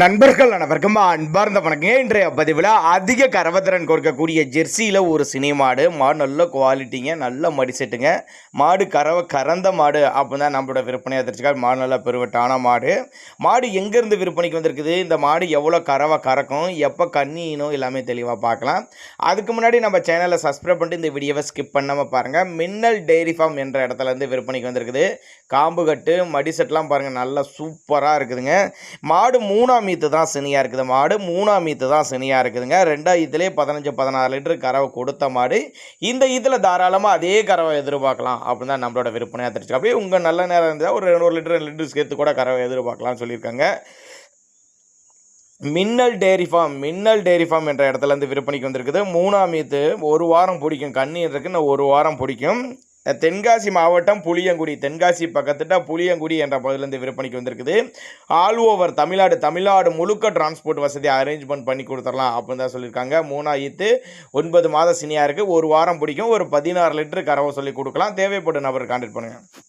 நண்பர்கள் அனைவருக்கும் அன்பார்ந்த வணக்கம். இன்றைய பதிவில் அதிக கறவத்திறன் கொடுக்கக்கூடிய ஜெர்சியில் ஒரு சினை மாடு நல்ல குவாலிட்டிங்க, நல்ல மடி செட்டுங்க. மாடு கறந்த மாடு அப்படின்னு தான் நம்மளோட விற்பனையாக தெரிஞ்சுக்காது. மாடு நல்ல பெருவட்டான மாடு எங்கேருந்து விற்பனைக்கு வந்திருக்குது, இந்த மாடு எவ்வளோ கறக்கும், எப்போ கண்ணினும் எல்லாமே தெளிவாக பார்க்கலாம். அதுக்கு முன்னாடி நம்ம சேனலை சப்ஸ்கிரைப் பண்ணிட்டு இந்த வீடியோவை ஸ்கிப் பண்ணாமல் பாருங்கள். மின்னல் டெய்ரி ஃபார்ம் என்ற இடத்துலேருந்து விற்பனைக்கு வந்திருக்குது. காம்பு கட்டு மடி செட்லாம் பாருங்கள், நல்லா சூப்பராக இருக்குதுங்க. மாடு மூணாம் ஈத்து தான் சினியாக இருக்குது. மாடு மூணாம் ஈத்து தான் சினியாக இருக்குதுங்க. ரெண்டாம் ஈத்துலேயே 15-16 லிட்டர் கறவை கொடுத்த மாடு. இந்த ஈத்தில் தாராளமாக அதே கறவை எதிர்பார்க்கலாம் அப்படின்னு தான் நம்மளோட விற்பனையாக தெரிஞ்சுக்க. அப்படியே உங்கள் நல்ல நேரம் இருந்தால் ஒரு 1 லிட்டர் 2 லிட்டர் சேர்த்து கூட கறவை எதிர்பார்க்கலாம்னு சொல்லியிருக்காங்க. மின்னல் டெய்ரி ஃபார்ம் என்ற இடத்துலேருந்து விற்பனைக்கு வந்திருக்குது. மூணாம் ஈத்து 1 வாரம் பிடிக்கும். கண்ணி இருக்குன்னு 1 வாரம் பிடிக்கும். தென்காசி மாவட்டம் புளியங்குடி, தென்காசி பக்கத்துட்ட புளியங்குடி என்ற பகுதியிலேருந்து விற்பனைக்கு வந்திருக்குது. ஆல் ஓவர் தமிழ்நாடு முழுக்க டிரான்ஸ்போர்ட் வசதி அரேஞ்ச்மெண்ட் பண்ணி கொடுத்துடலாம் அப்படின்னு தான் சொல்லியிருக்காங்க. 3 ஈத்து 9 மாத சினியாக இருக்குது. 1 வாரம் பிடிக்கும். ஒரு 16 லிட்டர் கறவை சொல்லி கொடுக்கலாம். தேவைப்படும் நபர் கான்டாக்ட் பண்ணுங்கள்.